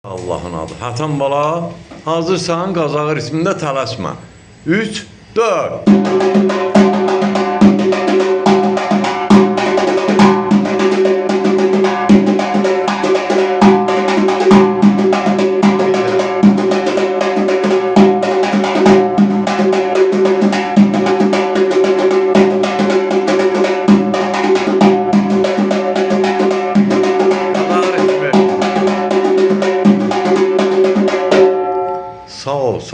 Allahın adı. Hatan bala, hazırsan Qazağı ritmində tələsmə. 3, 4.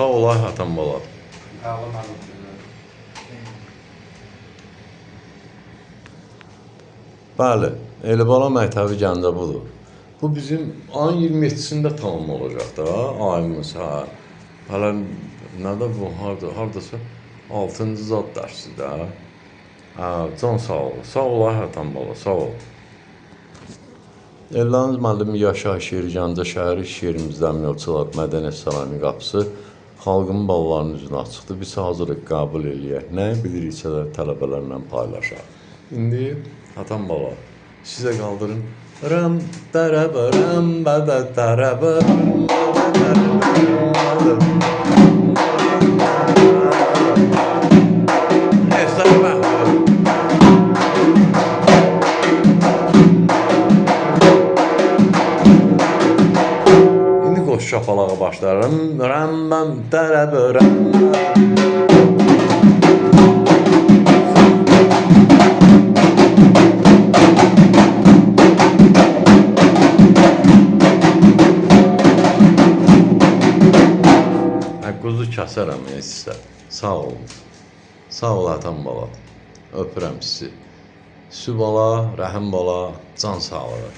Sağ ol ay Hatan bala. Bəli, Elibala məktəbi Gəncə budur. Bu bizim ayın 27-sində tamam olacaq da, ayımız, hə. Hələ nədə bu, haradasa 6-cı zad dərsi də. Hə, can sağ ol. Sağ ol ay Hatan bala, sağ ol. Elləniz müəllimi yaşayış yeri Gəncə şəhəri iş yerimizdə Əmniyyətçilər Mədəniyyət Sarayının qapısı xalqın ballarının üzünə açıqdır. Biz hazırıq qəbul eləyək. Nəyi biliriksə də tələbələrlə paylaşaq. İndi Hatan bala, sizə qaldırın. Ram tərəbə, ram bədə tərəbə, İndi qoş şapalağa başlarım. Ram bəm tərəbə, ram. Quzu kəsərəm sizə. Sağ olun. Sağ ol Hatan bala. Öpürəm sizi. Sübala, Rəhim bala, can sağlığı.